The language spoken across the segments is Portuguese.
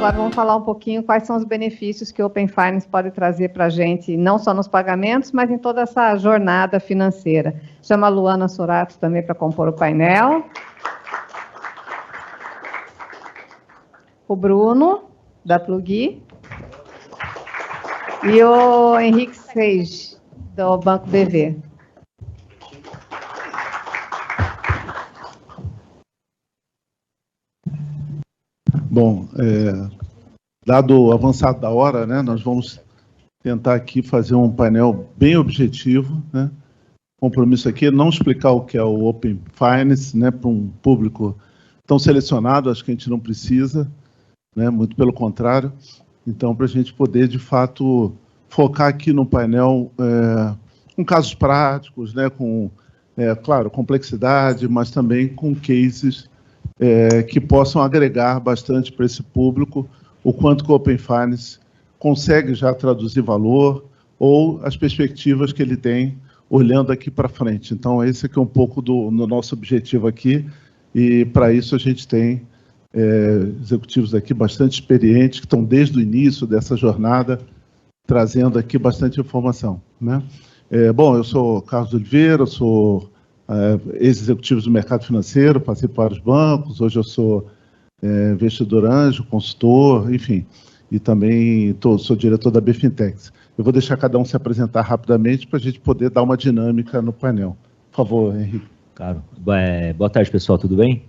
agora vamos falar um pouquinho quais são os benefícios que o Open Finance pode trazer para a gente, não só nos pagamentos, mas em toda essa jornada financeira. Chamo a Luana Sorato também para compor o painel. O Bruno, da Plugui. E o Henrique Seis, do Banco BV. Bom, dado o avançado da hora, né, nós vamos tentar aqui fazer um painel bem objetivo, né? O compromisso aqui é não explicar o que é o Open Finance, né, para um público tão selecionado, acho que a gente não precisa, né, muito pelo contrário. Então, para a gente poder, de fato, focar aqui no painel com casos práticos, né, com, claro, complexidade, mas também com cases que possam agregar bastante para esse público o quanto que o Open Finance consegue já traduzir valor ou as perspectivas que ele tem olhando aqui para frente. Então, esse aqui é um pouco do nosso objetivo aqui, e para isso a gente tem executivos aqui bastante experientes, que estão desde o início dessa jornada, trazendo aqui bastante informação, né? Bom, eu sou Carlos Oliveira, eu sou ex-executivo do mercado financeiro, passei por vários bancos, hoje eu sou investidor anjo, consultor, enfim, e também sou diretor da BFintex. Eu vou deixar cada um se apresentar rapidamente para a gente poder dar uma dinâmica no painel. Por favor, Henrique. Claro. Boa tarde, pessoal, tudo bem?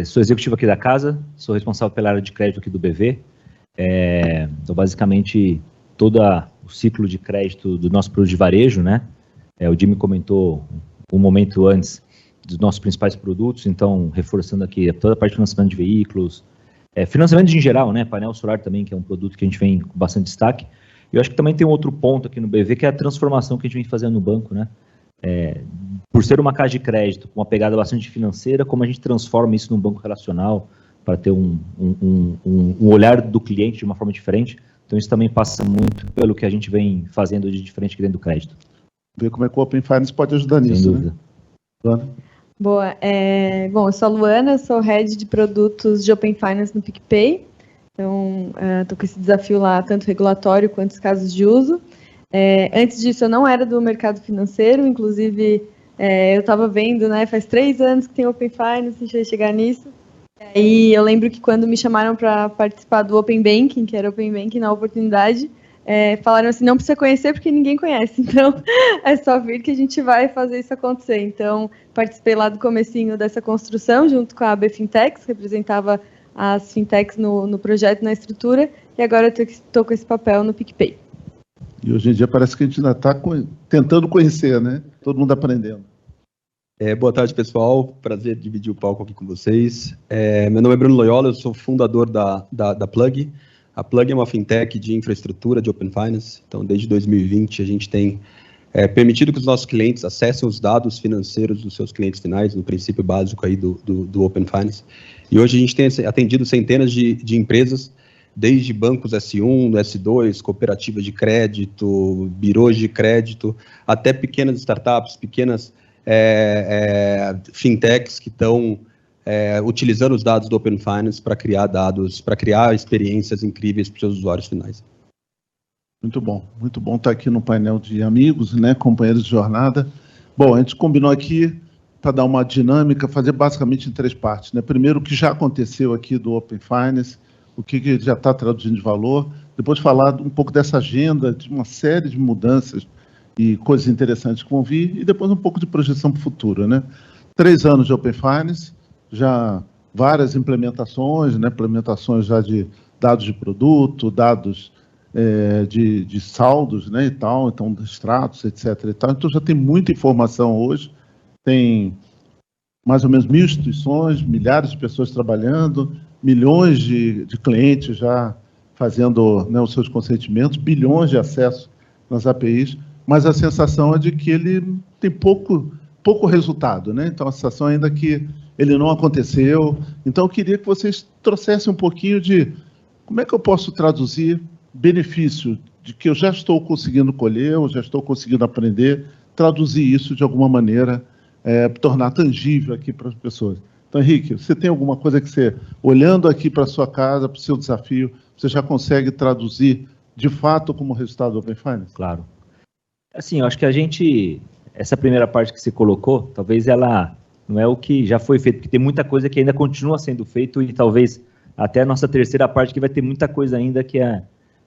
Sou executivo aqui da casa, sou responsável pela área de crédito aqui do BV. Então, basicamente, todo o ciclo de crédito do nosso produto de varejo, né? O Jimmy comentou um momento antes dos nossos principais produtos, então, reforçando aqui toda a parte de financiamento de veículos, financiamento em geral, né? Painel solar também, que é um produto que a gente vem com bastante destaque. E eu acho que também tem um outro ponto aqui no BV, que é a transformação que a gente vem fazendo no banco, né? Por ser uma casa de crédito com uma pegada bastante financeira, como a gente transforma isso num banco relacional para ter um olhar do cliente de uma forma diferente. Então, isso também passa muito pelo que a gente vem fazendo de diferente aqui dentro do crédito. Ver como é que o Open Finance pode ajudar nisso, sem dúvida. Né? Luana? Boa. Bom, eu sou a Luana, sou Head de Produtos de Open Finance no PicPay. Então, estou com esse desafio lá, tanto regulatório quanto os casos de uso. Antes disso, eu não era do mercado financeiro, inclusive eu estava vendo, né, faz 3 anos que tem Open Finance, a gente vai chegar nisso. E eu lembro que quando me chamaram para participar do Open Banking, que era Open Banking na oportunidade, falaram assim, não precisa conhecer porque ninguém conhece, então é só vir que a gente vai fazer isso acontecer. Então, participei lá do comecinho dessa construção, junto com a BFintex, que representava as fintechs no projeto, na estrutura, e agora eu estou com esse papel no PicPay. E hoje em dia parece que a gente ainda está tentando conhecer, né? Todo mundo aprendendo. Boa tarde, pessoal. Prazer dividir o palco aqui com vocês. Meu nome é Bruno Loyola, eu sou fundador da Plug. A Plug é uma fintech de infraestrutura de Open Finance. Então, desde 2020, a gente tem permitido que os nossos clientes acessem os dados financeiros dos seus clientes finais, no princípio básico aí do Open Finance. E hoje a gente tem atendido centenas de empresas, desde bancos S1, S2, cooperativas de crédito, birôs de crédito, até pequenas startups, pequenas fintechs que estão utilizando os dados do Open Finance para criar dados, para criar experiências incríveis para os seus usuários finais. Muito bom estar aqui no painel de amigos, né, companheiros de jornada. Bom, a gente combinou aqui para dar uma dinâmica, fazer basicamente em 3 partes, né? Primeiro, o que já aconteceu aqui do Open Finance, o que já está traduzindo de valor, depois falar um pouco dessa agenda, de uma série de mudanças e coisas interessantes que vão vir, e depois um pouco de projeção para o futuro, né? 3 anos de Open Finance, já várias implementações, né? Implementações já de dados de produto, dados de saldos, né, e tal, então, extratos, etc. E tal. Então, já tem muita informação hoje, tem mais ou menos 1.000 instituições, milhares de pessoas trabalhando, milhões de clientes já fazendo, né, os seus consentimentos, bilhões de acessos nas APIs, mas a sensação é de que ele tem pouco resultado, né? Então, a sensação ainda é que ele não aconteceu. Então, eu queria que vocês trouxessem um pouquinho de como é que eu posso traduzir benefício de que eu já estou conseguindo colher, eu já estou conseguindo aprender, traduzir isso de alguma maneira, tornar tangível aqui para as pessoas. Então, Henrique, você tem alguma coisa que você, olhando aqui para a sua casa, para o seu desafio, você já consegue traduzir de fato como resultado do Open Finance? Claro. Assim, eu acho que essa primeira parte que você colocou, talvez ela não é o que já foi feito, porque tem muita coisa que ainda continua sendo feito e talvez até a nossa terceira parte que vai ter muita coisa ainda que é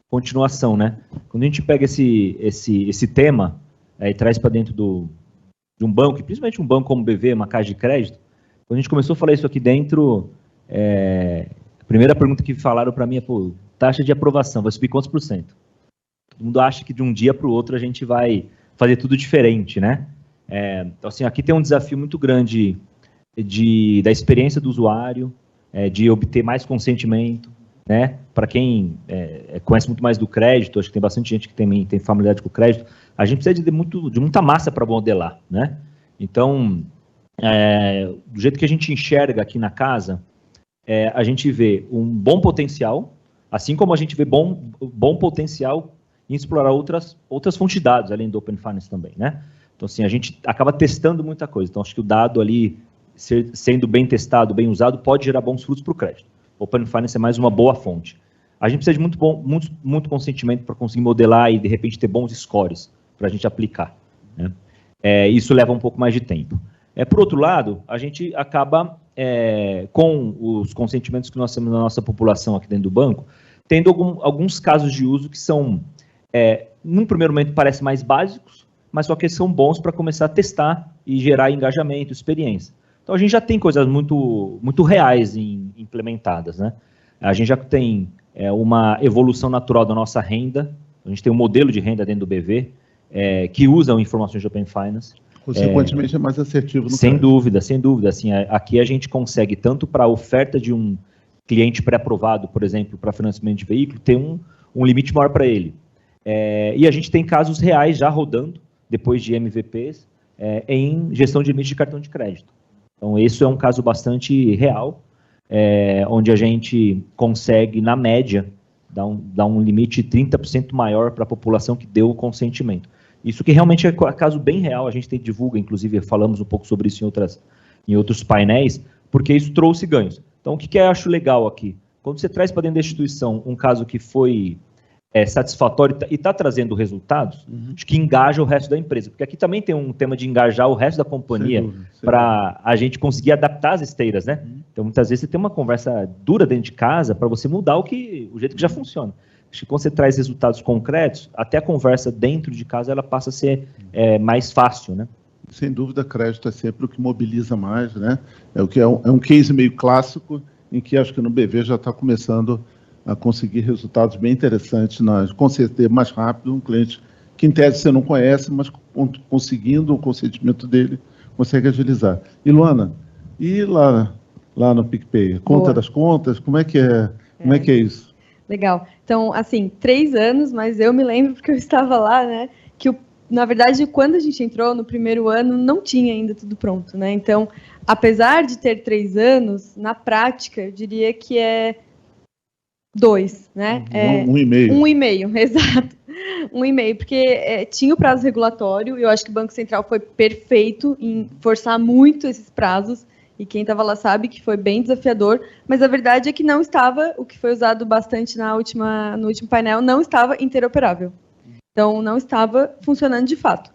continuação, né? Quando a gente pega esse tema e traz para dentro de um banco, e principalmente um banco como o BV, uma caixa de crédito, quando a gente começou a falar isso aqui dentro, a primeira pergunta que falaram para mim é, taxa de aprovação, vai subir quantos %? Todo mundo acha que de um dia para o outro a gente vai fazer tudo diferente, né? Então, assim, aqui tem um desafio muito grande da experiência do usuário, de obter mais consentimento, né? Para quem conhece muito mais do crédito, acho que tem bastante gente que tem familiaridade com o crédito, a gente precisa de muita massa para modelar, né? Então, do jeito que a gente enxerga aqui na casa, a gente vê um bom potencial, assim como a gente vê bom potencial em explorar outras fontes de dados, além do Open Finance também, né? Então, assim, a gente acaba testando muita coisa. Então, acho que o dado ali, sendo bem testado, bem usado, pode gerar bons frutos para o crédito. O Open Finance é mais uma boa fonte. A gente precisa de muito consentimento para conseguir modelar e, de repente, ter bons scores para a gente aplicar, né? Isso leva um pouco mais de tempo. Por outro lado, a gente acaba, com os consentimentos que nós temos na nossa população aqui dentro do banco, tendo alguns casos de uso que são, num primeiro momento, parecem mais básicos, mas só que são bons para começar a testar e gerar engajamento, experiência. Então, a gente já tem coisas muito reais implementadas, né? A gente já tem uma evolução natural da nossa renda, a gente tem um modelo de renda dentro do BV, que usam informações de Open Finance. Consequentemente, é mais assertivo no Sem dúvida, sem dúvida. Assim, aqui a gente consegue, tanto para a oferta de um cliente pré-aprovado, por exemplo, para financiamento de veículo, ter um limite maior para ele. E a gente tem casos reais já rodando, depois de MVPs, em gestão de limite de cartão de crédito. Então, isso é um caso bastante real, onde a gente consegue, na média, dar um limite 30% maior para a população que deu o consentimento. Isso que realmente é caso bem real, a gente divulga, inclusive falamos um pouco sobre isso em outros painéis, porque isso trouxe ganhos. Então, o que eu acho legal aqui? Quando você traz para dentro da instituição um caso que foi satisfatório e está trazendo resultados, acho que engaja o resto da empresa, porque aqui também tem um tema de engajar o resto da companhia para a gente conseguir adaptar as esteiras, né? Então, muitas vezes você tem uma conversa dura dentro de casa para você mudar o jeito que já funciona. Acho que quando você traz resultados concretos, até a conversa dentro de casa ela passa a ser mais fácil, né? Sem dúvida, crédito é sempre o que mobiliza mais, né? É um case meio clássico, em que acho que no BV já está começando a conseguir resultados bem interessantes, conceder mais rápido um cliente que, em tese, você não conhece, mas conseguindo o consentimento dele, consegue agilizar. E, Luana, lá no PicPay? Conta das contas, como é que é isso? Legal. Então, assim, 3 anos, mas eu me lembro porque eu estava lá, né, que na verdade, quando a gente entrou no primeiro ano, não tinha ainda tudo pronto, né? Então, apesar de ter 3 anos, na prática, eu diria que 2, né? 1,5. 1,5, exato. 1,5, porque tinha o prazo regulatório, e eu acho que o Banco Central foi perfeito em forçar muito esses prazos, e quem estava lá sabe que foi bem desafiador, mas a verdade é que não estava, o que foi usado bastante no último painel, não estava interoperável. Então, não estava funcionando de fato.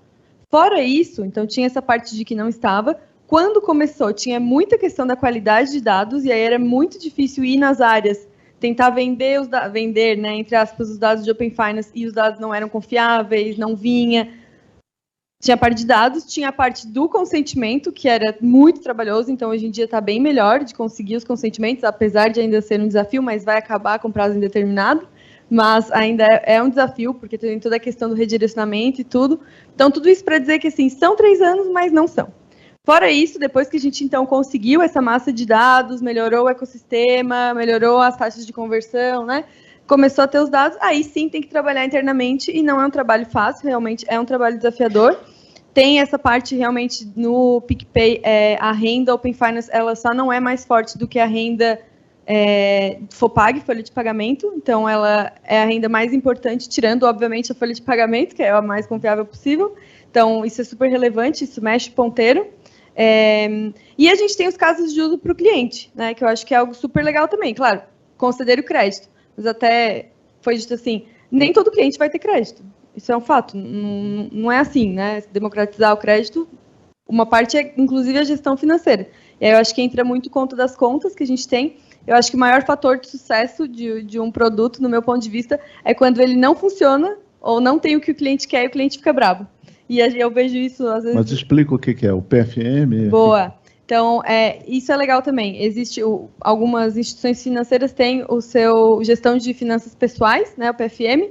Fora isso, então tinha essa parte de que não estava. Quando começou, tinha muita questão da qualidade de dados, e aí era muito difícil ir nas áreas, tentar vender, né, entre aspas, os dados de Open Finance, e os dados não eram confiáveis, não vinha. Tinha a parte de dados, tinha a parte do consentimento, que era muito trabalhoso, então hoje em dia está bem melhor de conseguir os consentimentos, apesar de ainda ser um desafio, mas vai acabar com prazo indeterminado, mas ainda é um desafio, porque tem toda a questão do redirecionamento e tudo. Então, tudo isso para dizer que, assim, são 3 anos, mas não são. Fora isso, depois que a gente, então, conseguiu essa massa de dados, melhorou o ecossistema, melhorou as taxas de conversão, né? Começou a ter os dados, aí sim tem que trabalhar internamente, e não é um trabalho fácil, realmente é um trabalho desafiador. Tem essa parte realmente no PicPay, a renda Open Finance, ela só não é mais forte do que a renda FOPAG, folha de pagamento, então ela é a renda mais importante, tirando, obviamente, a folha de pagamento, que é a mais confiável possível. Então, isso é super relevante, isso mexe ponteiro. E a gente tem os casos de uso para o cliente, né, que eu acho que é algo super legal também. Claro, conceder o crédito, mas até foi dito assim, nem todo cliente vai ter crédito. Isso é um fato, não é assim, né? Democratizar o crédito, uma parte é, inclusive, a gestão financeira. E aí eu acho que entra muito conta das contas que a gente tem. Eu acho que o maior fator de sucesso de um produto, no meu ponto de vista, é quando ele não funciona ou não tem o que o cliente quer e o cliente fica bravo. E eu vejo isso, às vezes... Mas explica o que é, o PFM? Boa. Então, isso é legal também. Existe, algumas instituições financeiras têm o seu gestão de finanças pessoais, né, o PFM,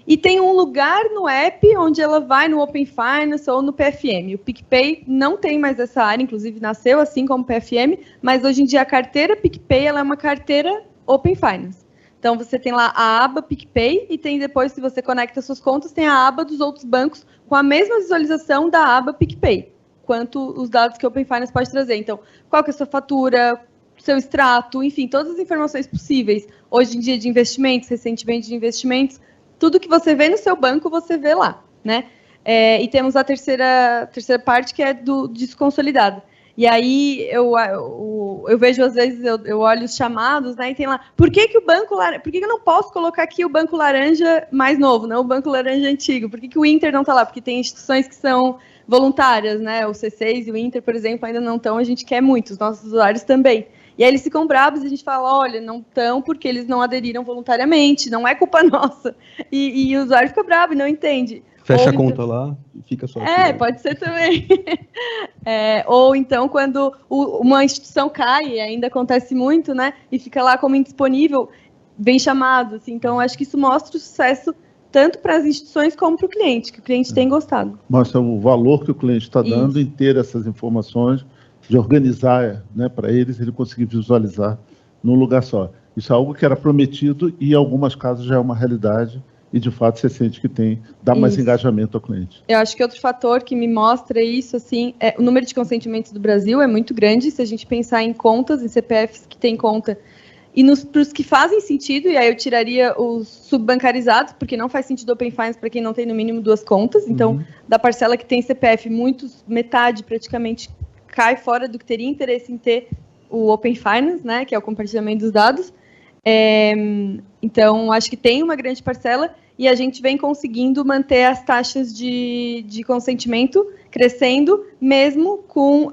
e tem um lugar no app onde ela vai no Open Finance ou no PFM. O PicPay não tem mais essa área, inclusive nasceu assim como PFM, mas hoje em dia a carteira PicPay ela é uma carteira Open Finance. Então, você tem lá a aba PicPay e tem depois, se você conecta suas contas, tem a aba dos outros bancos com a mesma visualização da aba PicPay, quanto os dados que o Open Finance pode trazer. Então, qual que é a sua fatura, seu extrato, enfim, todas as informações possíveis. Hoje em dia de investimentos, recentemente de investimentos, tudo que você vê no seu banco, você vê lá, né? E temos a terceira parte, que é disso consolidado. E aí, eu vejo, às vezes, eu olho os chamados, né, e tem lá, por que o banco laranja, por que eu não posso colocar aqui o banco laranja mais novo, não o banco laranja antigo? Por que o Inter não está lá? Porque tem instituições que são voluntárias, né, o C6 e o Inter, por exemplo, ainda não estão, a gente quer muito, os nossos usuários também. E aí eles ficam bravos e a gente fala, olha, não estão porque eles não aderiram voluntariamente, não é culpa nossa. E o usuário fica bravo e não entende. Fecha a conta lá e fica só aqui. Pode ser também. Ou então, quando uma instituição cai, ainda acontece muito, né? E fica lá como indisponível, vem chamado. Assim, então, acho que isso mostra o sucesso tanto para as instituições como para o cliente, que o cliente tem gostado. Mostra o valor que o cliente está dando em ter essas informações, de organizar, né, para eles, ele conseguir visualizar num lugar só. Isso é algo que era prometido e, em algumas casas, já é uma realidade e, de fato, você sente que dá mais engajamento ao cliente. Eu acho que outro fator que me mostra isso, assim, o número de consentimentos do Brasil é muito grande, se a gente pensar em contas, em CPFs que têm conta, e para os que fazem sentido, e aí eu tiraria os subbancarizados, porque não faz sentido Open Finance para quem não tem no mínimo 2 contas, então, da parcela que tem CPF, metade praticamente cai fora do que teria interesse em ter o Open Finance, né, que é o compartilhamento dos dados. Então, acho que tem uma grande parcela e a gente vem conseguindo manter as taxas de consentimento crescendo, mesmo com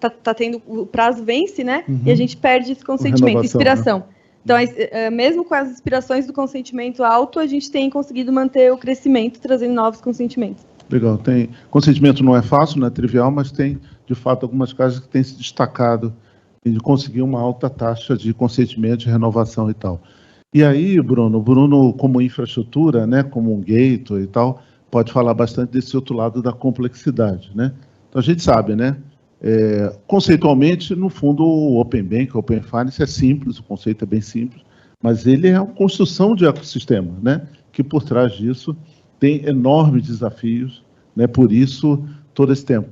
tá tendo o prazo vence, né? E a gente perde esse consentimento, expiração. Né? Então, mesmo com as expirações do consentimento alto, a gente tem conseguido manter o crescimento, trazendo novos consentimentos. Legal. Consentimento não é fácil, não é trivial, mas tem, de fato, algumas casas que têm se destacado de conseguir uma alta taxa de consentimento, de renovação e tal. E aí, Bruno, como infraestrutura, né, como um gateway e tal, pode falar bastante desse outro lado da complexidade, né? Então, a gente sabe, né, conceitualmente, no fundo, o Open Bank, o Open Finance é simples, o conceito é bem simples, mas ele é uma construção de ecossistema, né, que por trás disso tem enormes desafios, né, por isso, todo esse tempo.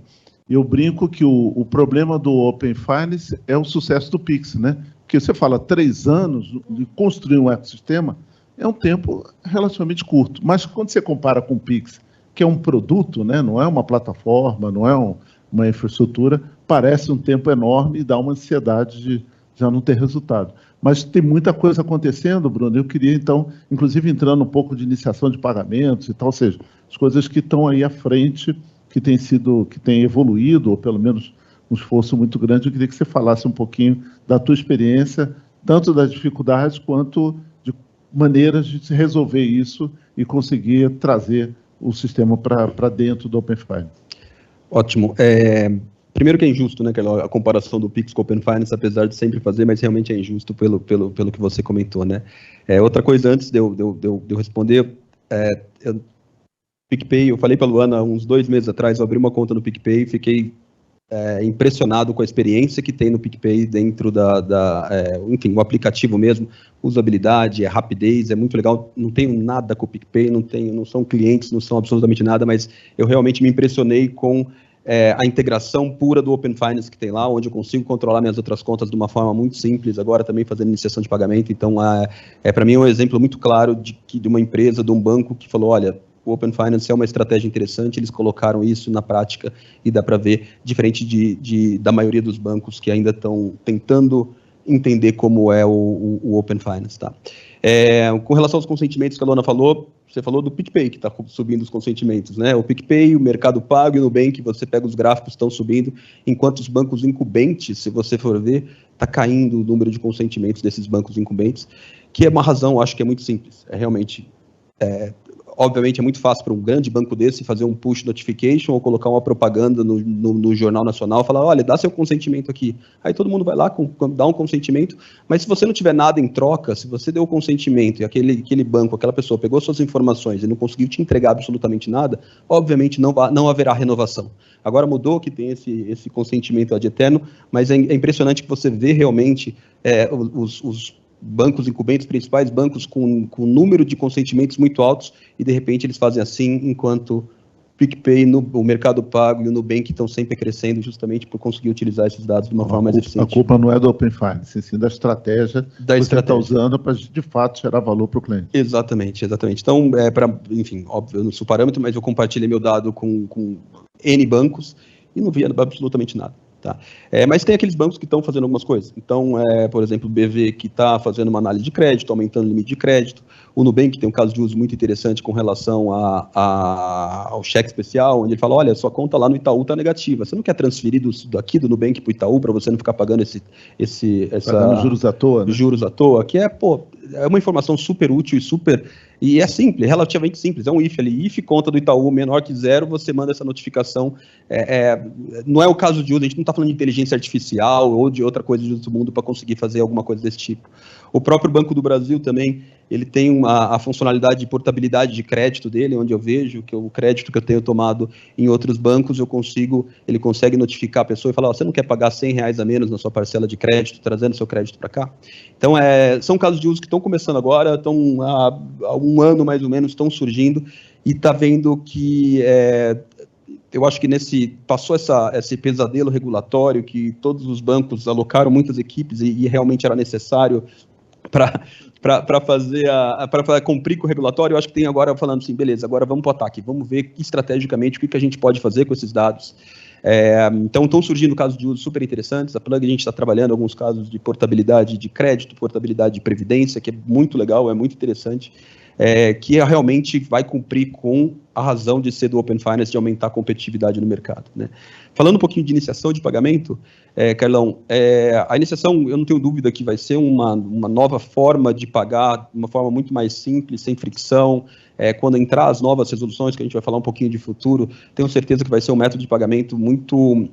Eu brinco que o problema do Open Finance é o sucesso do Pix, né? Porque você fala 3 anos de construir um ecossistema, é um tempo relativamente curto. Mas quando você compara com o Pix, que é um produto, né? Não é uma plataforma, não é uma infraestrutura, parece um tempo enorme e dá uma ansiedade de já não ter resultado. Mas tem muita coisa acontecendo, Bruno. Eu queria, então, inclusive entrando um pouco de iniciação de pagamentos e tal, ou seja, as coisas que estão aí à frente, que tem evoluído, ou pelo menos um esforço muito grande. Eu queria que você falasse um pouquinho da tua experiência, tanto das dificuldades quanto de maneiras de se resolver isso e conseguir trazer o sistema para dentro do Open Finance. Ótimo. Primeiro que é injusto, né, a comparação do Pix com o Open Finance, apesar de sempre fazer, mas realmente é injusto pelo que você comentou, né. Outra coisa, antes de eu responder, PicPay, eu falei para a Luana uns 2 meses atrás, eu abri uma conta no PicPay e fiquei impressionado com a experiência que tem no PicPay dentro enfim, o aplicativo mesmo, usabilidade, rapidez, é muito legal, não tenho nada com o PicPay, não são clientes, não são absolutamente nada, mas eu realmente me impressionei com a integração pura do Open Finance que tem lá, onde eu consigo controlar minhas outras contas de uma forma muito simples, agora também fazendo iniciação de pagamento. Então, para mim é um exemplo muito claro de uma empresa, de um banco que falou, olha, o Open Finance é uma estratégia interessante, eles colocaram isso na prática e dá para ver, diferente da maioria dos bancos que ainda estão tentando entender como é o Open Finance. Tá? Com relação aos consentimentos que a Luana falou, você falou do PicPay, que está subindo os consentimentos, né? O PicPay, o Mercado Pago e o Nubank, você pega os gráficos, estão subindo, enquanto os bancos incumbentes, se você for ver, está caindo o número de consentimentos desses bancos incumbentes, que é uma razão, acho que é muito simples. Obviamente é muito fácil para um grande banco desse fazer um push notification ou colocar uma propaganda no Jornal Nacional, falar, olha, dá seu consentimento aqui. Aí todo mundo vai lá, dá um consentimento, mas se você não tiver nada em troca, se você deu o consentimento e aquele banco, aquela pessoa pegou suas informações e não conseguiu te entregar absolutamente nada, obviamente não haverá renovação. Agora mudou que tem esse consentimento ad eterno, mas é impressionante que você vê realmente os bancos incumbentes, principais bancos com número de consentimentos muito altos, e de repente eles fazem assim, enquanto o PicPay, o Mercado Pago e o Nubank estão sempre crescendo justamente por conseguir utilizar esses dados de uma forma mais eficiente. A culpa não é do Open Finance, sim da estratégia que você está usando para, de fato, gerar valor para o cliente. Exatamente. Então, enfim, óbvio, eu não sou parâmetro, mas eu compartilhei meu dado com N bancos e não vi absolutamente nada. Tá? Mas tem aqueles bancos que estão fazendo algumas coisas. Então, por exemplo, o BV que está fazendo uma análise de crédito, aumentando o limite de crédito. O Nubank tem um caso de uso muito interessante com relação ao cheque especial, onde ele fala, olha, sua conta lá no Itaú está negativa. Você não quer transferir daqui do Nubank para o Itaú para você não ficar pagando pagando juros à toa, né? Juros à toa, que é uma informação super útil e é simples, relativamente simples, é um if ali, if conta do Itaú menor que 0, você manda essa notificação, não é o caso de uso, a gente não está falando de inteligência artificial ou de outra coisa do mundo para conseguir fazer alguma coisa desse tipo. O próprio Banco do Brasil também, ele tem a funcionalidade de portabilidade de crédito dele, onde eu vejo que o crédito que eu tenho tomado em outros bancos, ele consegue notificar a pessoa e falar, você não quer pagar R$100 a menos na sua parcela de crédito, trazendo seu crédito para cá? Então, são casos de uso que estão começando agora, estão há um ano mais ou menos, estão surgindo, e está vendo que eu acho que passou esse pesadelo regulatório, que todos os bancos alocaram muitas equipes e realmente era necessário para cumprir com o regulatório. Eu acho que tem agora falando assim, beleza, agora vamos para o ataque, vamos ver estrategicamente o que a gente pode fazer com esses dados. Então, estão surgindo casos de uso super interessantes. A Plug, a gente está trabalhando alguns casos de portabilidade de crédito, portabilidade de previdência, que é muito legal, é muito interessante, que realmente vai cumprir com a razão de ser do Open Finance, de aumentar a competitividade no mercado, né? Falando um pouquinho de iniciação de pagamento, Carlão, a iniciação, eu não tenho dúvida que vai ser uma nova forma de pagar, uma forma muito mais simples, sem fricção. Quando entrar as novas resoluções, que a gente vai falar um pouquinho de futuro, tenho certeza que vai ser um método de pagamento muito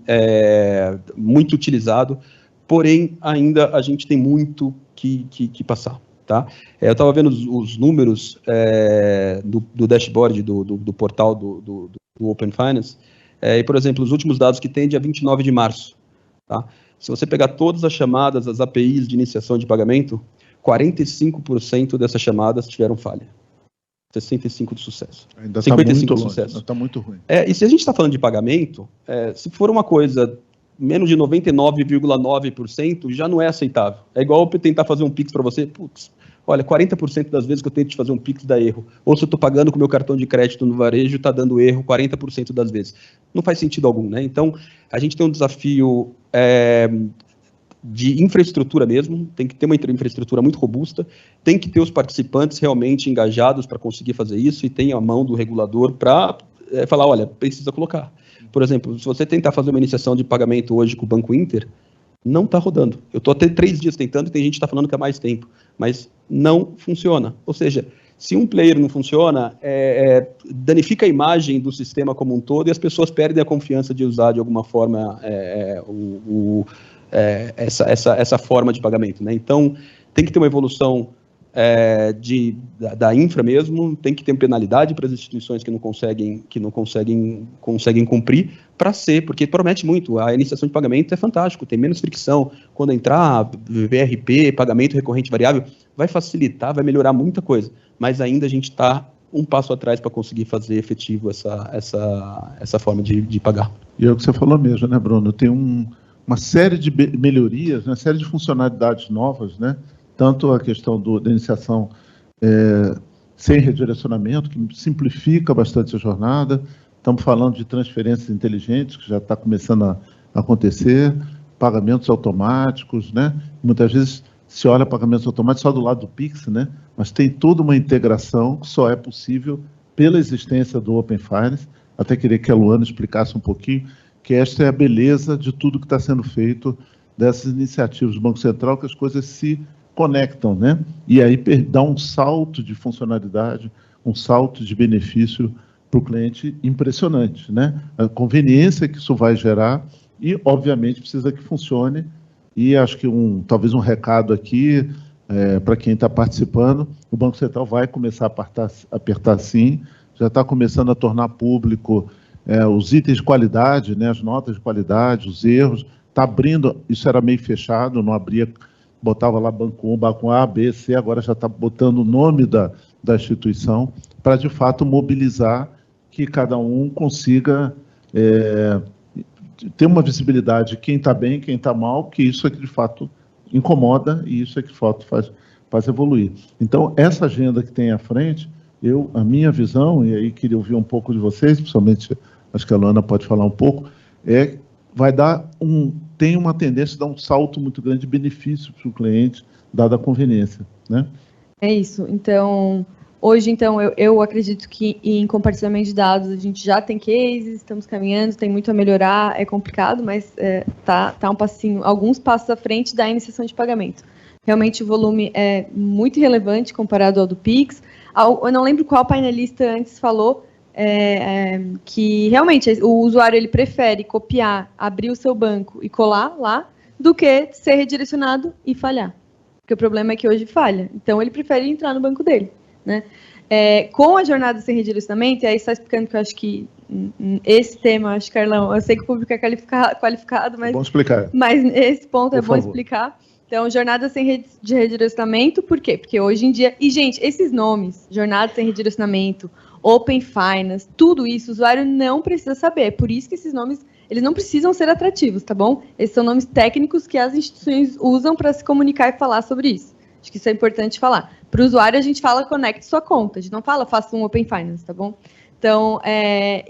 utilizado, porém, ainda a gente tem muito que passar. Tá? Eu estava vendo os números do dashboard do portal do Open Finance, e, por exemplo, os últimos dados que tem dia 29 de março. Tá? Se você pegar todas as chamadas, as APIs de iniciação de pagamento, 45% dessas chamadas tiveram falha. 65% de sucesso. Ainda está muito longe, está muito ruim. E se a gente está falando de pagamento, se for uma coisa menos de 99,9%, já não é aceitável. É igual eu tentar fazer um Pix para você, olha, 40% das vezes que eu tento te fazer um Pix dá erro. Ou se eu estou pagando com meu cartão de crédito no varejo, está dando erro 40% das vezes. Não faz sentido algum, né? Então, a gente tem um desafio de infraestrutura mesmo, tem que ter uma infraestrutura muito robusta, tem que ter os participantes realmente engajados para conseguir fazer isso e tem a mão do regulador para falar, olha, precisa colocar. Por exemplo, se você tentar fazer uma iniciação de pagamento hoje com o Banco Inter, não está rodando. Eu estou até 3 dias tentando e tem gente que está falando que há mais tempo, mas não funciona. Ou seja, se um player não funciona, danifica a imagem do sistema como um todo e as pessoas perdem a confiança de usar de alguma forma essa forma de pagamento, né? Então, tem que ter uma evolução da infra mesmo, tem que ter penalidade para as instituições que não conseguem cumprir para porque promete muito. A iniciação de pagamento é fantástico, tem menos fricção. Quando entrar VRP, pagamento recorrente variável, vai facilitar, vai melhorar muita coisa, mas ainda a gente está um passo atrás para conseguir fazer efetivo essa forma de pagar. E é o que você falou mesmo, né, Bruno? Tem uma série de melhorias, uma série de funcionalidades novas, né? Tanto a questão da iniciação sem redirecionamento, que simplifica bastante a jornada. Estamos falando de transferências inteligentes, que já está começando a acontecer, pagamentos automáticos, né? Muitas vezes se olha pagamentos automáticos só do lado do Pix, né? Mas tem toda uma integração que só é possível pela existência do Open Finance. Até queria que a Luana explicasse um pouquinho, que esta é a beleza de tudo que está sendo feito dessas iniciativas do Banco Central, que as coisas se conectam, né? E aí dá um salto de funcionalidade, um salto de benefício para o cliente impressionante, né? A conveniência que isso vai gerar e, obviamente, precisa que funcione. E acho que talvez um recado aqui para quem está participando, o Banco Central vai começar a apertar sim, já está começando a tornar público os itens de qualidade, né, as notas de qualidade, os erros, está abrindo, isso era meio fechado, não abria, botava lá banco 1, banco A, B, C, agora já está botando o nome da instituição, para de fato mobilizar que cada um consiga ter uma visibilidade de quem está bem, quem está mal, que isso é que de fato incomoda e isso é que de fato faz evoluir. Então, essa agenda que tem à frente, a minha visão, e aí queria ouvir um pouco de vocês, principalmente, acho que a Luana pode falar um pouco, tem uma tendência a dar um salto muito grande de benefício para o cliente, dada a conveniência, né? É isso. Então, hoje, eu acredito que em compartilhamento de dados a gente já tem cases, estamos caminhando, tem muito a melhorar, é complicado, mas tá alguns passos à frente da iniciação de pagamento. Realmente o volume é muito relevante comparado ao do Pix. Eu não lembro qual painelista antes falou que realmente o usuário ele prefere copiar, abrir o seu banco e colar lá, do que ser redirecionado e falhar. Porque o problema é que hoje falha. Então ele prefere entrar no banco dele, né? Com a jornada sem redirecionamento, e aí está explicando que eu acho que esse tema, acho, Carlão, eu sei que o público é qualificado, mas, vamos explicar. Mas esse ponto é bom favor. Explicar. Então, jornada sem de redirecionamento, por quê? Porque hoje em dia, e gente, esses nomes, jornada sem redirecionamento, Open Finance, tudo isso o usuário não precisa saber, por isso que esses nomes, eles não precisam ser atrativos, tá bom? Esses são nomes técnicos que as instituições usam para se comunicar e falar sobre isso. Acho que isso é importante falar. Para o usuário, a gente fala conecte sua conta, a gente não fala faça um Open Finance, tá bom? Então,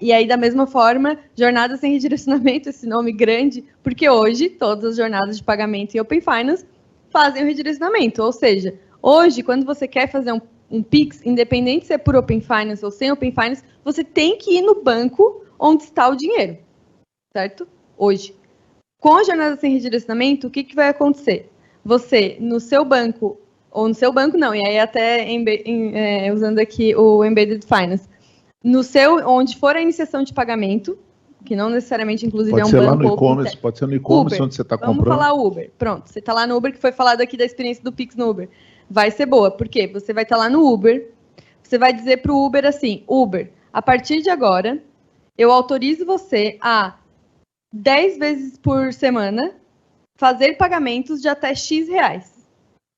e aí da mesma forma, jornada sem redirecionamento, esse nome grande, porque hoje todas as jornadas de pagamento em Open Finance fazem o redirecionamento, ou seja, hoje quando você quer fazer um Pix, independente se é por Open Finance ou sem Open Finance, você tem que ir no banco onde está o dinheiro, certo? Hoje. Com a jornada sem redirecionamento, o que vai acontecer? Você, no seu banco, ou no seu banco não, e aí até usando aqui o Embedded Finance, no seu, onde for a iniciação de pagamento, que não necessariamente, inclusive, pode é um ser banco... Lá no e-commerce, pode ser no e-commerce onde você está comprando. Vamos falar Uber. Pronto, você está lá no Uber, que foi falado aqui da experiência do Pix no Uber. Vai ser boa, por quê? Você vai estar lá no Uber, você vai dizer para o Uber assim, Uber, a partir de agora, eu autorizo você a 10 vezes por semana fazer pagamentos de até X reais.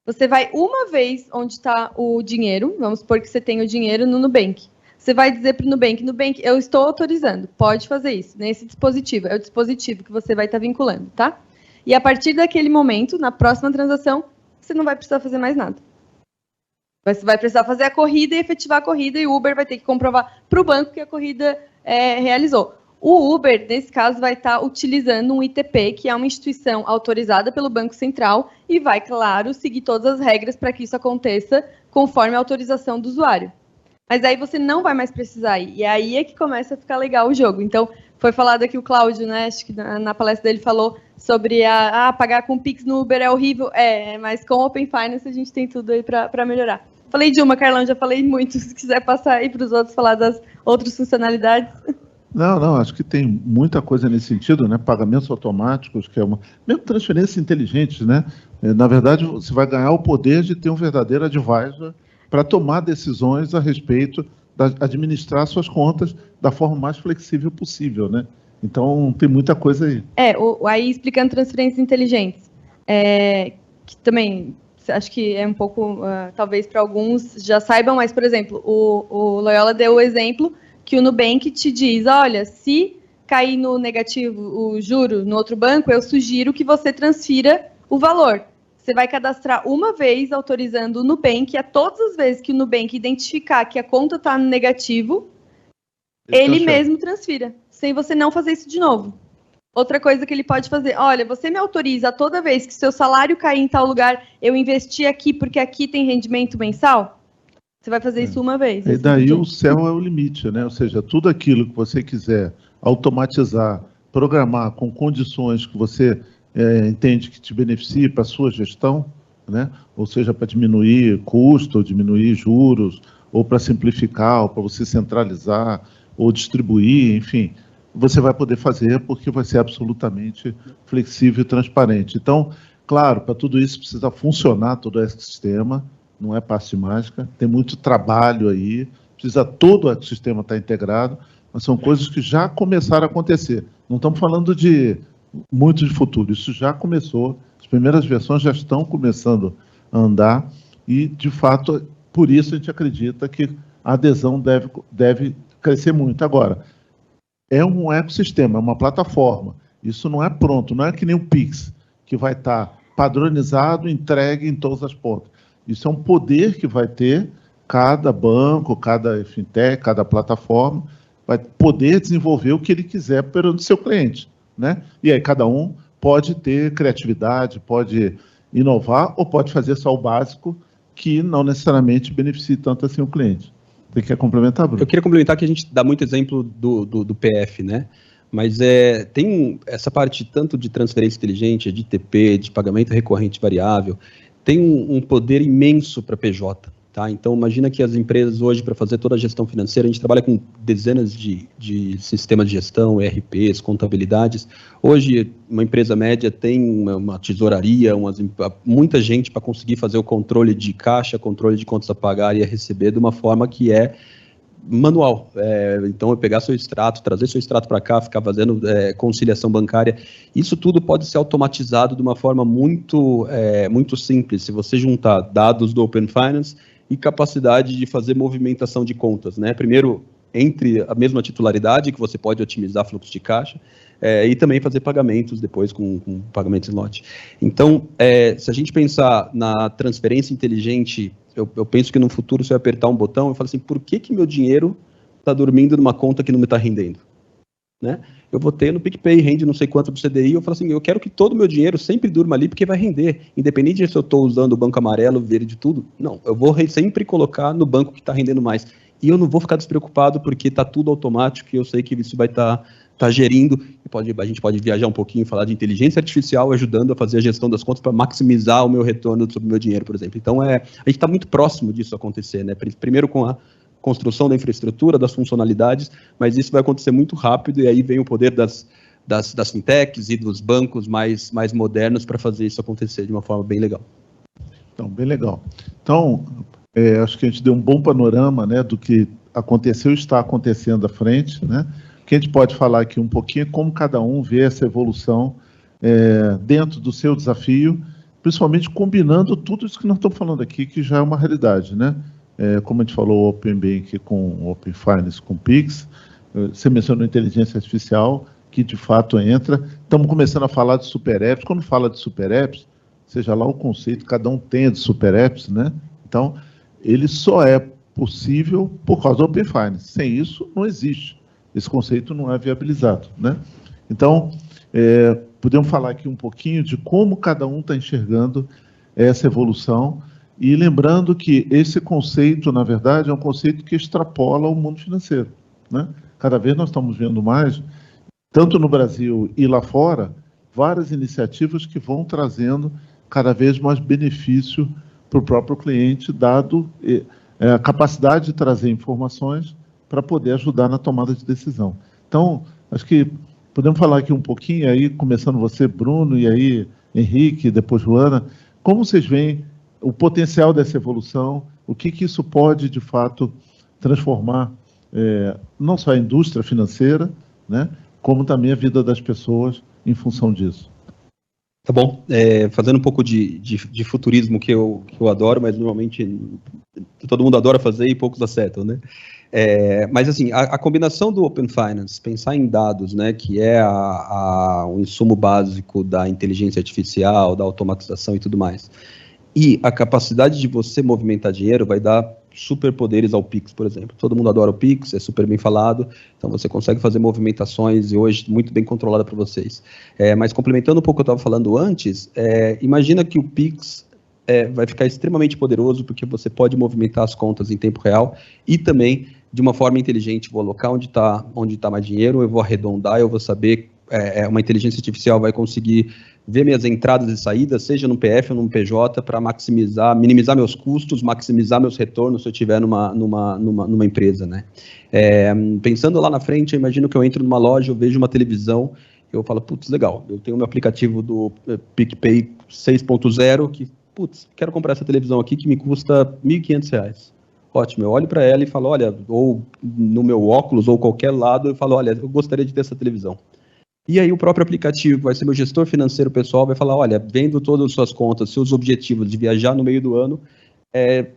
Você vai uma vez onde está o dinheiro, vamos supor que você tem o dinheiro no Nubank. Você vai dizer para o Nubank, eu estou autorizando, pode fazer isso, nesse dispositivo, é o dispositivo que você vai estar vinculando, tá? E a partir daquele momento, na próxima transação, você não vai precisar fazer mais nada. Você vai precisar fazer a corrida e efetivar a corrida, e o Uber vai ter que comprovar para o banco que a corrida realizou. O Uber, nesse caso, vai estar utilizando um ITP, que é uma instituição autorizada pelo Banco Central, e vai, claro, seguir todas as regras para que isso aconteça conforme a autorização do usuário. Mas aí você não vai mais precisar ir. E aí é que começa a ficar legal o jogo. Então, foi falado aqui o Cláudio, né? Acho que na palestra dele falou sobre pagar com Pix no Uber é horrível. Mas com Open Finance a gente tem tudo aí para melhorar. Falei de uma, Carlão, já falei muito. Se quiser passar aí para os outros falar das outras funcionalidades. Não, acho que tem muita coisa nesse sentido, né? Pagamentos automáticos, que é mesmo transferências inteligentes, né? Na verdade, você vai ganhar o poder de ter um verdadeiro advisor para tomar decisões a respeito de administrar suas contas da forma mais flexível possível, né? Então, tem muita coisa aí. Aí explicando transferências inteligentes, que também acho que é um pouco, talvez para alguns já saibam, mas, por exemplo, o Loyola deu o exemplo que o Nubank te diz, olha, se cair no negativo o juro no outro banco, eu sugiro que você transfira o valor. Você vai cadastrar uma vez, autorizando o Nubank, a todas as vezes que o Nubank identificar que a conta está no negativo, ele mesmo transfira, sem você não fazer isso de novo. Outra coisa que ele pode fazer, olha, você me autoriza toda vez que seu salário cair em tal lugar, eu investi aqui porque aqui tem rendimento mensal? Você vai fazer isso uma vez. E daí o céu é o limite, né? Ou seja, tudo aquilo que você quiser automatizar, programar com condições que você entende que te beneficie para a sua gestão, né? Ou seja, para diminuir custo, diminuir juros, ou para simplificar, ou para você centralizar, ou distribuir, enfim, você vai poder fazer porque vai ser absolutamente flexível e transparente. Então, claro, para tudo isso precisa funcionar todo o ecossistema, não é passe de mágica, tem muito trabalho aí, precisa todo o ecossistema estar integrado, mas são coisas que já começaram a acontecer. Não estamos falando de muito de futuro, isso já começou, as primeiras versões já estão começando a andar e, de fato, por isso a gente acredita que a adesão deve crescer muito. Agora, é um ecossistema, é uma plataforma, isso não é pronto, não é que nem o Pix, que vai estar padronizado, entregue em todas as pontas. Isso é um poder que vai ter cada banco, cada fintech, cada plataforma, vai poder desenvolver o que ele quiser perante o seu cliente, né? E aí cada um pode ter criatividade, pode inovar ou pode fazer só o básico que não necessariamente beneficie tanto assim o cliente. Você quer complementar, Bruno? Eu queria complementar que a gente dá muito exemplo do PF, né? Mas tem essa parte tanto de transferência inteligente, de TP, de pagamento recorrente variável, tem um poder imenso para PJ, tá? Então, imagina que as empresas hoje, para fazer toda a gestão financeira, a gente trabalha com dezenas de sistemas de gestão, ERPs, contabilidades. Hoje, uma empresa média tem uma tesouraria, muita gente para conseguir fazer o controle de caixa, controle de contas a pagar e a receber de uma forma que é manual. Então, eu pegar seu extrato, trazer seu extrato para cá, ficar fazendo conciliação bancária, isso tudo pode ser automatizado de uma forma muito simples, se você juntar dados do Open Finance e capacidade de fazer movimentação de contas, né? Primeiro, entre a mesma titularidade, que você pode otimizar fluxo de caixa, e também fazer pagamentos depois com pagamentos em lote. Então, se a gente pensar na transferência inteligente, eu penso que no futuro, se eu apertar um botão, eu falo assim, por que meu dinheiro está dormindo numa conta que não me está rendendo? Né? Eu vou ter no PicPay, rende não sei quanto do CDI, eu falo assim, eu quero que todo o meu dinheiro sempre durma ali, porque vai render. Independente de se eu estou usando o banco amarelo, verde, tudo, não, eu vou sempre colocar no banco que está rendendo mais. E eu não vou ficar despreocupado, porque está tudo automático, e eu sei que isso vai estar gerindo, a gente pode viajar um pouquinho, falar de inteligência artificial ajudando a fazer a gestão das contas para maximizar o meu retorno sobre o meu dinheiro, por exemplo. Então, a gente está muito próximo disso acontecer, né? Primeiro com a construção da infraestrutura, das funcionalidades, mas isso vai acontecer muito rápido, e aí vem o poder das fintechs e dos bancos mais modernos para fazer isso acontecer de uma forma bem legal. Então, bem legal. Então, acho que a gente deu um bom panorama, né, do que aconteceu e está acontecendo à frente, né? O que a gente pode falar aqui um pouquinho é como cada um vê essa evolução dentro do seu desafio, principalmente combinando tudo isso que nós estamos falando aqui, que já é uma realidade, né? Como a gente falou, o Open Bank com o Open Finance com o Pix, você mencionou inteligência artificial, que de fato entra. Estamos começando a falar de super apps. Quando fala de super apps, seja lá o conceito, cada um tem de super apps, né? Então, ele só é possível por causa do Open Finance. Sem isso, não existe. Esse conceito não é viabilizado, né? Então, podemos falar aqui um pouquinho de como cada um está enxergando essa evolução e lembrando que esse conceito, na verdade, é um conceito que extrapola o mundo financeiro, né? Cada vez nós estamos vendo mais, tanto no Brasil e lá fora, várias iniciativas que vão trazendo cada vez mais benefício para o próprio cliente, dado a capacidade de trazer informações para poder ajudar na tomada de decisão. Então, acho que podemos falar aqui um pouquinho, aí começando você, Bruno, e aí Henrique, depois Joana, como vocês veem o potencial dessa evolução, o que isso pode, de fato, transformar não só a indústria financeira, né, como também a vida das pessoas em função disso. Tá bom, fazendo um pouco de futurismo que eu adoro, mas normalmente todo mundo adora fazer e poucos acertam, né? Mas, assim, a combinação do Open Finance, pensar em dados, né, que é o insumo básico da inteligência artificial, da automatização e tudo mais, e a capacidade de você movimentar dinheiro vai dar superpoderes ao Pix, por exemplo. Todo mundo adora o Pix, é super bem falado, então você consegue fazer movimentações e hoje muito bem controlada para vocês. Mas complementando um pouco o que eu estava falando antes, imagina que o Pix vai ficar extremamente poderoso porque você pode movimentar as contas em tempo real e também de uma forma inteligente. Vou alocar onde tá mais dinheiro, eu vou arredondar, eu vou saber, uma inteligência artificial vai conseguir ver minhas entradas e saídas, seja no PF ou no PJ, para minimizar meus custos, maximizar meus retornos se eu estiver numa empresa, né? Pensando lá na frente, eu imagino que eu entro numa loja, eu vejo uma televisão, eu falo, putz, legal, eu tenho meu aplicativo do PicPay 6.0, que, putz, quero comprar essa televisão aqui que me custa R$ 1.500. Ótimo, eu olho para ela e falo, olha, ou no meu óculos, ou qualquer lado, eu falo, olha, eu gostaria de ter essa televisão. E aí o próprio aplicativo, vai ser meu gestor financeiro pessoal, vai falar, olha, vendo todas as suas contas, seus objetivos de viajar no meio do ano,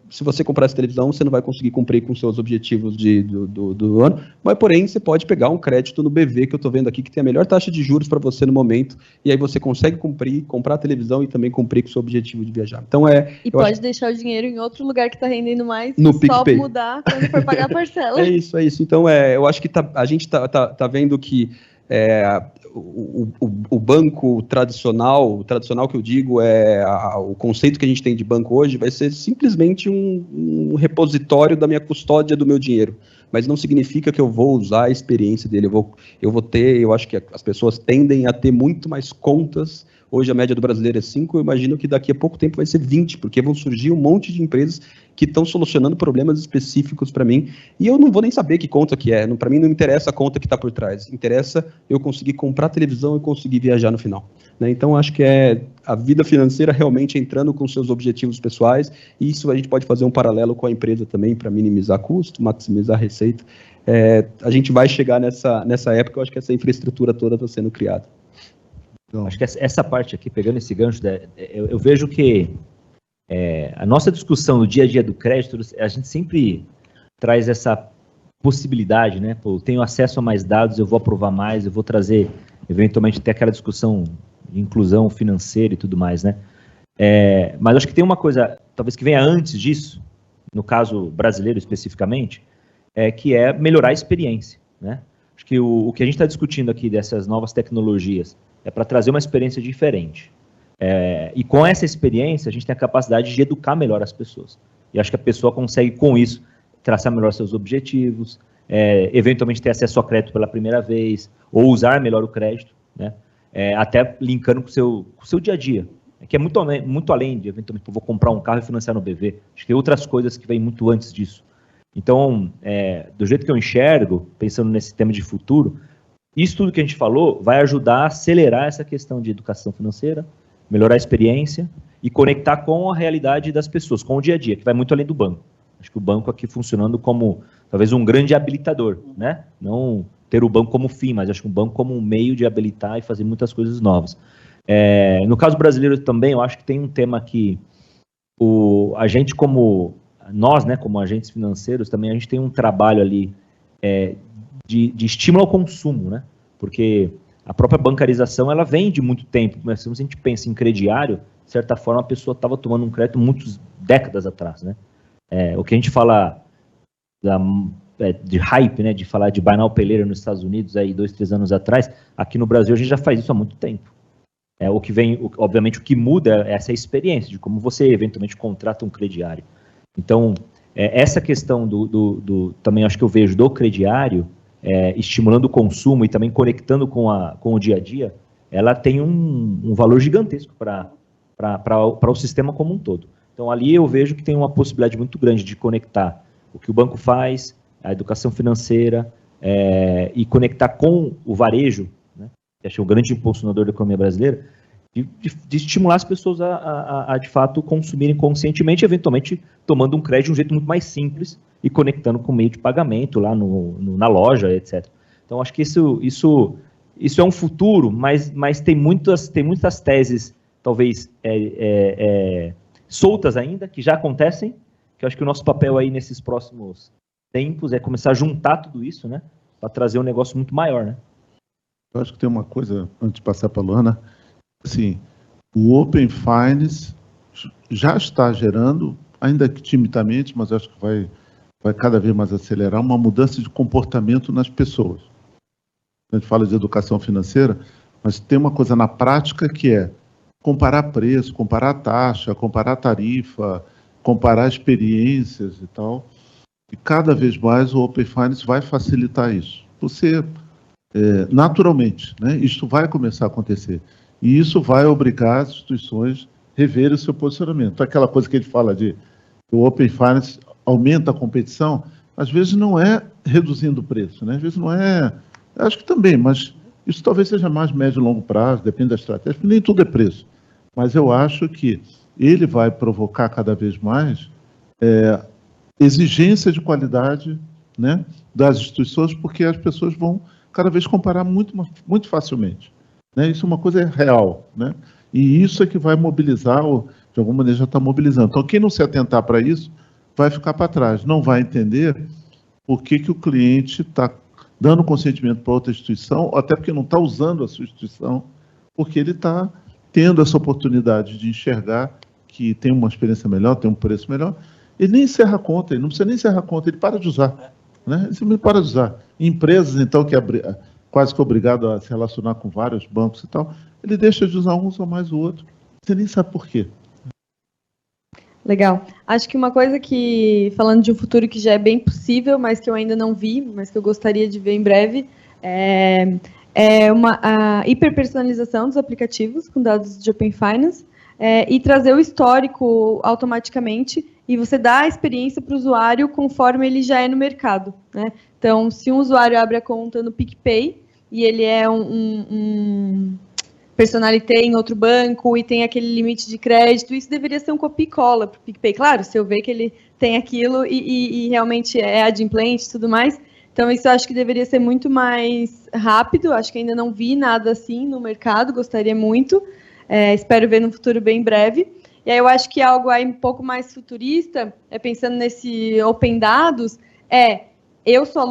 se você comprar essa televisão, você não vai conseguir cumprir com seus objetivos do ano, mas porém você pode pegar um crédito no BV, que eu estou vendo aqui, que tem a melhor taxa de juros para você no momento, e aí você consegue comprar a televisão e também cumprir com o seu objetivo de viajar. Então pode deixar o dinheiro em outro lugar que está rendendo mais, no só PicPay. Mudar quando for pagar a parcela. É isso. Então eu acho que a gente tá vendo que o banco tradicional que eu digo, o conceito que a gente tem de banco hoje vai ser simplesmente um repositório da minha custódia do meu dinheiro, mas não significa que eu vou usar a experiência dele, eu acho que as pessoas tendem a ter muito mais contas. Hoje a média do brasileiro é 5, eu imagino que daqui a pouco tempo vai ser 20, porque vão surgir um monte de empresas que estão solucionando problemas específicos para mim, e eu não vou nem saber que conta que é, para mim não interessa a conta que está por trás, interessa eu conseguir comprar televisão e conseguir viajar no final. Né? Então, acho que a vida financeira realmente entrando com seus objetivos pessoais, e isso a gente pode fazer um paralelo com a empresa também, para minimizar custo, maximizar receita. A gente vai chegar nessa época, eu acho que essa infraestrutura toda está sendo criada. Então, acho que essa parte aqui, pegando esse gancho, eu vejo que a nossa discussão no dia a dia do crédito, a gente sempre traz essa possibilidade, né? Pô, eu tenho acesso a mais dados, eu vou aprovar mais, eu vou trazer, eventualmente, até aquela discussão de inclusão financeira e tudo mais, né? Mas acho que tem uma coisa, talvez que venha antes disso, no caso brasileiro especificamente, que é melhorar a experiência, né? Acho que o que a gente está discutindo aqui dessas novas tecnologias é para trazer uma experiência diferente. E com essa experiência, a gente tem a capacidade de educar melhor as pessoas. E acho que a pessoa consegue, com isso, traçar melhor seus objetivos, eventualmente ter acesso a crédito pela primeira vez, ou usar melhor o crédito, né? Até linkando com o seu dia a dia, que é muito além de, eventualmente, eu vou comprar um carro e financiar no BV. Acho que tem outras coisas que vêm muito antes disso. Então, do jeito que eu enxergo, pensando nesse tema de futuro, isso tudo que a gente falou vai ajudar a acelerar essa questão de educação financeira, melhorar a experiência e conectar com a realidade das pessoas, com o dia a dia, que vai muito além do banco. Acho que o banco aqui funcionando como, talvez, um grande habilitador, né? Não ter o banco como fim, mas acho que o banco como um meio de habilitar e fazer muitas coisas novas. No caso brasileiro também, eu acho que tem um tema que a gente nós, né, como agentes financeiros, também a gente tem um trabalho ali de estímulo ao consumo, né? Porque a própria bancarização, ela vem de muito tempo, mas se a gente pensa em crediário, de certa forma, a pessoa estava tomando um crédito muitas décadas atrás, né? O que a gente fala de hype, né, de falar de buy now pay later nos Estados Unidos, aí 2, 3 anos atrás, aqui no Brasil a gente já faz isso há muito tempo. Obviamente, o que muda é essa experiência de como você eventualmente contrata um crediário. Então, essa questão também acho que eu vejo do crediário, estimulando o consumo e também conectando com o dia a dia, ela tem um valor gigantesco para o sistema como um todo. Então, ali eu vejo que tem uma possibilidade muito grande de conectar o que o banco faz, a educação financeira, e conectar com o varejo, né, que acho que é o grande impulsionador da economia brasileira, de estimular as pessoas a de fato, consumirem conscientemente, eventualmente tomando um crédito de um jeito muito mais simples e conectando com o meio de pagamento lá na loja, etc. Então, acho que isso é um futuro, mas tem muitas teses, talvez, soltas ainda, que já acontecem, que eu acho que o nosso papel aí nesses próximos tempos é começar a juntar tudo isso, né? Para trazer um negócio muito maior, né? Eu acho que tem uma coisa, antes de passar para a Luana, assim, o Open Finance já está gerando, ainda que timidamente, mas acho que vai cada vez mais acelerar, uma mudança de comportamento nas pessoas. A gente fala de educação financeira, mas tem uma coisa na prática que é comparar preço, comparar taxa, comparar tarifa, comparar experiências e tal. E cada vez mais o Open Finance vai facilitar isso. Você, naturalmente, né, isso vai começar a acontecer. E isso vai obrigar as instituições a reverem o seu posicionamento. Aquela coisa que ele fala de que o Open Finance aumenta a competição, às vezes não é reduzindo o preço, né? Às vezes não é... Acho que também, mas isso talvez seja mais médio e longo prazo, depende da estratégia, porque nem tudo é preço. Mas eu acho que ele vai provocar cada vez mais exigência de qualidade, né, das instituições, porque as pessoas vão cada vez comparar muito facilmente, né? Isso é uma coisa real, né? E isso é que vai mobilizar, ou de alguma maneira já está mobilizando. Então, quem não se atentar para isso vai ficar para trás, não vai entender por que o cliente está dando consentimento para outra instituição, ou até porque não está usando a sua instituição, porque ele está tendo essa oportunidade de enxergar que tem uma experiência melhor, tem um preço melhor. Ele nem encerra a conta, ele não precisa nem encerrar a conta, ele para de usar, né? Ele simplesmente para de usar. Empresas, então, que é quase que obrigado a se relacionar com vários bancos e tal, ele deixa de usar um, usa mais o outro. Você nem sabe por quê. Legal. Acho que uma coisa que, falando de um futuro que já é bem possível, mas que eu ainda não vi, mas que eu gostaria de ver em breve, é a hiperpersonalização dos aplicativos com dados de Open Finance e trazer o histórico automaticamente e você dá a experiência para o usuário conforme ele já é no mercado, né? Então, se um usuário abre a conta no PicPay e ele é um personalité em outro banco e tem aquele limite de crédito, isso deveria ser um copia e cola para o PicPay. Claro, se eu ver que ele tem aquilo e realmente é adimplente e tudo mais, então isso eu acho que deveria ser muito mais rápido, acho que ainda não vi nada assim no mercado, gostaria muito, espero ver no futuro bem breve. E aí eu acho que algo aí um pouco mais futurista, pensando nesse Open Dados, eu sou a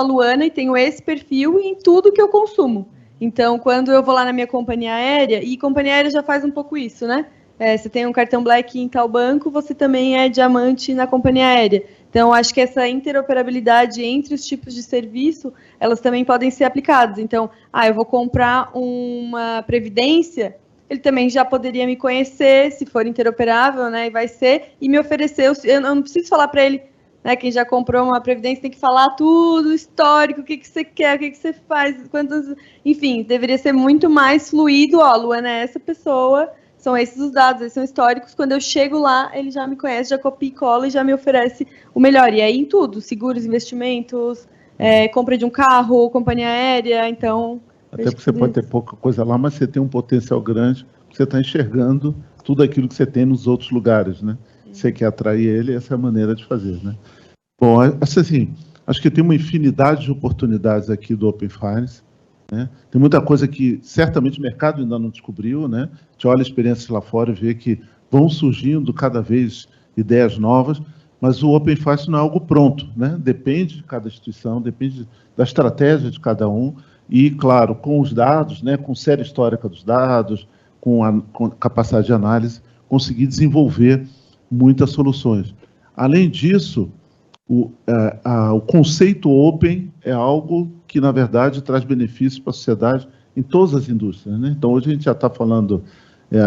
Luana e tenho esse perfil em tudo que eu consumo. Então, quando eu vou lá na minha companhia aérea, e companhia aérea já faz um pouco isso, né? Você tem um cartão Black em tal banco, você também é diamante na companhia aérea. Então, acho que essa interoperabilidade entre os tipos de serviço, elas também podem ser aplicadas. Então, eu vou comprar uma previdência, ele também já poderia me conhecer, se for interoperável, né? E vai ser, e me oferecer, eu não preciso falar para ele, né, quem já comprou uma previdência tem que falar tudo, histórico, o que você quer, o que você faz, quantos... Enfim, deveria ser muito mais fluido. Luana é essa pessoa, são esses os dados, esses são históricos. Quando eu chego lá, ele já me conhece, já copia e cola e já me oferece o melhor. E aí em tudo, seguros, investimentos, compra de um carro, companhia aérea, então... Até porque você pode ter pouca coisa lá, mas você tem um potencial grande, você está enxergando tudo aquilo que você tem nos outros lugares, né? Você quer atrair ele, essa é a maneira de fazer, né? Bom, assim, acho que tem uma infinidade de oportunidades aqui do Open Finance, né? Tem muita coisa que certamente o mercado ainda não descobriu, né? A gente olha a experiência lá fora e vê que vão surgindo cada vez ideias novas, mas o Open Finance não é algo pronto, né? Depende de cada instituição, depende da estratégia de cada um e, claro, com os dados, né? Com série histórica dos dados, com a capacidade de análise, conseguir desenvolver muitas soluções. Além disso, o conceito Open é algo que, na verdade, traz benefícios para a sociedade em todas as indústrias, né? Então, hoje a gente já está falando,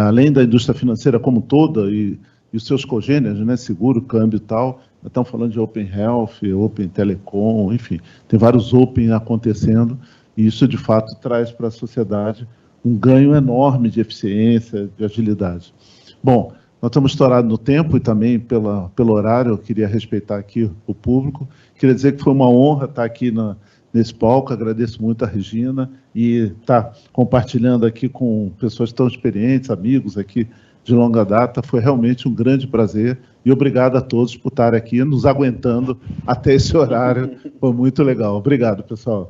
além da indústria financeira como toda e os seus cogêneres, né? Seguro, câmbio e tal, estamos falando de Open Health, Open Telecom, enfim, tem vários Open acontecendo e isso, de fato, traz para a sociedade um ganho enorme de eficiência, de agilidade. Bom, nós estamos estourados no tempo e também pelo horário, eu queria respeitar aqui o público. Queria dizer que foi uma honra estar aqui nesse palco, agradeço muito a Regina e estar compartilhando aqui com pessoas tão experientes, amigos aqui de longa data. Foi realmente um grande prazer e obrigado a todos por estarem aqui nos aguentando até esse horário. Foi muito legal. Obrigado, pessoal.